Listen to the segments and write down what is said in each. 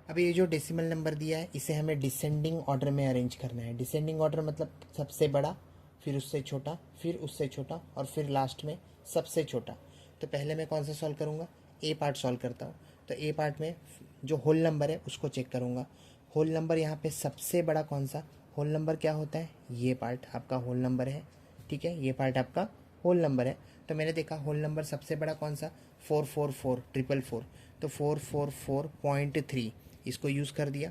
अब ये जो डेसिमल नंबर दिया है इसे हमें डिसेंडिंग ऑर्डर में अरेंज करना है। डिसेंडिंग ऑर्डर मतलब सबसे बड़ा, फिर उससे छोटा, फिर उससे छोटा, और फिर लास्ट में सबसे छोटा। तो पहले मैं कौन सा सॉल्व करूँगा, ए पार्ट सॉल्व करता हूँ। तो ए पार्ट में जो होल नंबर है उसको चेक करूँगा। होल नंबर यहाँ पे सबसे बड़ा कौन सा होल नंबर क्या होता है, ये पार्ट आपका होल नंबर है। ठीक है, ये पार्ट आपका होल नंबर है। तो मैंने देखा होल नंबर सबसे बड़ा कौन सा, 444 ट्रिपल फोर, तो 444.3 इसको यूज़ कर दिया।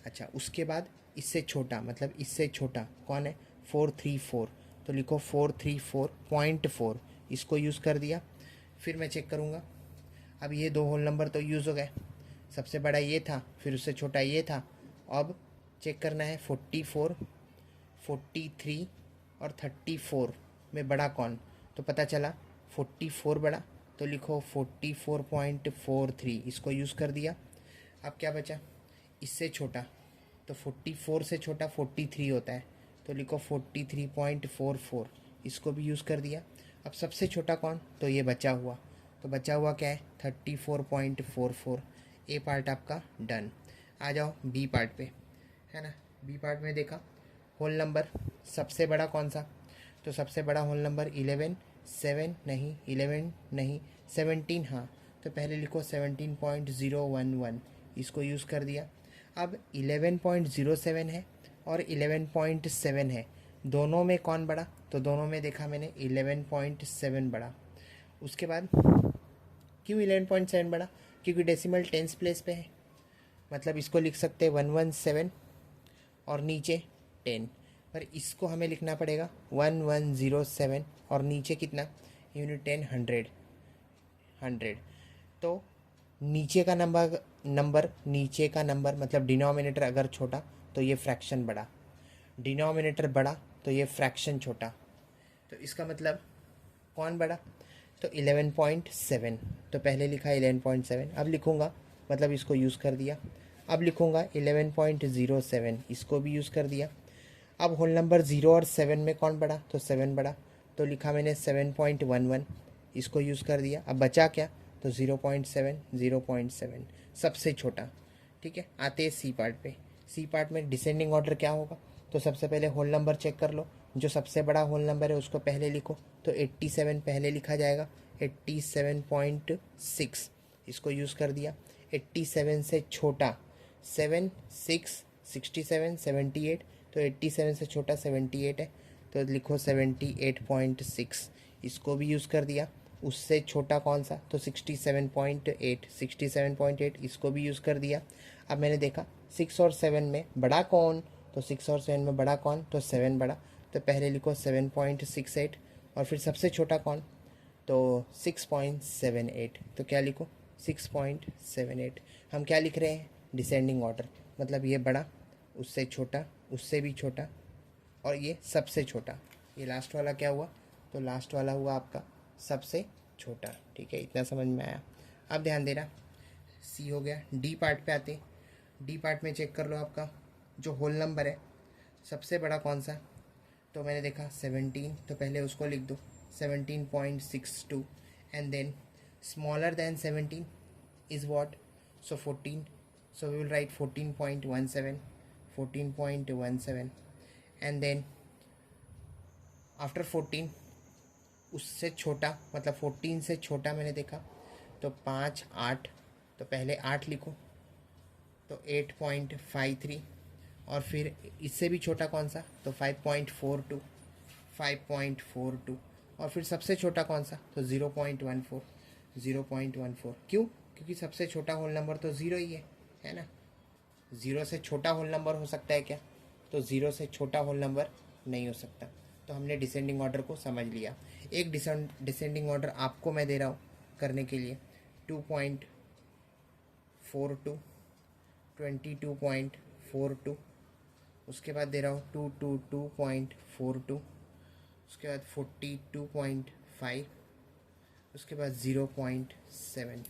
अच्छा, उसके बाद इससे छोटा मतलब इससे छोटा कौन है, 434, तो लिखो 434.4 इसको यूज़ कर दिया। फिर मैं चेक करूँगा, अब ये दो होल नंबर तो यूज़ हो गए, सबसे बड़ा ये था, फिर उससे छोटा ये था। अब चेक करना है 44, 43 और 34 में बड़ा कौन, तो पता चला 44 बड़ा, तो लिखो 44.43 इसको यूज़ कर दिया। अब क्या बचा, इससे छोटा, तो 44 से छोटा 43 होता है, तो लिखो 43.44 इसको भी यूज़ कर दिया। अब सबसे छोटा कौन, तो ये बचा हुआ, तो बचा हुआ क्या है 34.44। ए पार्ट आपका डन। आ जाओ बी पार्ट पे, है ना। बी पार्ट में देखा होल नंबर सबसे बड़ा कौन सा, तो सबसे बड़ा होल नंबर 11, 7 नहीं, 11 नहीं, 17, हाँ, तो पहले लिखो 17.011 इसको यूज़ कर दिया। अब 11.07 है और 11.7 है, दोनों में कौन बड़ा, तो दोनों में देखा मैंने 11.7 बड़ा। उसके बाद क्यों 11.7 बड़ा, क्योंकि डेसिमल टेंस प्लेस पे है, मतलब इसको लिख सकते हैं 117 और नीचे 10, पर इसको हमें लिखना पड़ेगा 1107 और नीचे कितना, यूनिट 10 100 100। तो नीचे का नंबर नीचे का नंबर मतलब डिनोमिनेटर अगर छोटा तो ये फ्रैक्शन बड़ा, डिनोमिनेटर बड़ा तो ये फ्रैक्शन छोटा। तो इसका मतलब कौन बड़ा, तो 11.7, तो पहले लिखा 11.7, अब लिखूँगा मतलब इसको यूज़ कर दिया। अब लिखूँगा 11.07 इसको भी यूज़ कर दिया। अब होल नंबर 0 और 7 में कौन बड़ा, तो 7 बड़ा, तो लिखा मैंने 7.11 इसको यूज़ कर दिया। अब बचा क्या, तो 0.7 0.7 सबसे छोटा। ठीक है, आते हैं सी पार्ट पे। सी पार्ट में डिसेंडिंग ऑर्डर क्या होगा, तो सबसे पहले होल नंबर चेक कर लो, जो सबसे बड़ा होल नंबर है उसको पहले लिखो, तो 87 पहले लिखा जाएगा, 87.6 इसको यूज़ कर दिया। 87 से छोटा 7, 6, 67, 78, तो 87 से छोटा 78 है, तो लिखो 78.6 इसको भी यूज़ कर दिया। उससे छोटा कौन सा, तो 67.8, 67.8 इसको भी यूज़ कर दिया। अब मैंने देखा 6 और 7 में बड़ा कौन, तो 6 और 7 में बड़ा कौन, तो 7 बड़ा, तो पहले लिखो 7.68 और फिर सबसे छोटा कौन, तो 6.78, तो क्या लिखो 6.78। हम क्या लिख रहे हैं, डिसेंडिंग ऑर्डर, मतलब ये बड़ा, उससे छोटा, उससे भी छोटा, और ये सबसे छोटा। ये लास्ट वाला क्या हुआ, तो लास्ट वाला हुआ आपका सबसे छोटा। ठीक है, इतना समझ में आया। अब ध्यान देना, सी हो गया। डी पार्ट पे आते, डी पार्ट में चेक कर लो आपका जो होल नंबर है सबसे बड़ा कौन सा, तो मैंने देखा 17, तो पहले उसको लिख दो 17.62, and then smaller than 17 is what, so 14, so we will write 14.17, 14.17, and then after 14 उससे छोटा मतलब 14 से छोटा मैंने देखा तो 5, 8, तो पहले 8 लिखो, तो 8.53, और फिर इससे भी छोटा कौन सा, तो 5.42, 5.42, और फिर सबसे छोटा कौन सा, तो 0.14, 0.14। क्यों, क्योंकि सबसे छोटा होल नंबर तो ज़ीरो ही है ना। ज़ीरो से छोटा होल नंबर हो सकता है क्या, तो ज़ीरो से छोटा होल नंबर नहीं हो सकता। तो हमने डिसेंडिंग ऑर्डर को समझ लिया। एक डिसेंडिंग ऑर्डर आपको मैं दे रहा हूँ करने के लिए, 2.42, 22.42, उसके बाद दे रहा हूँ 222.42, उसके बाद 42.5, उसके बाद 0.7।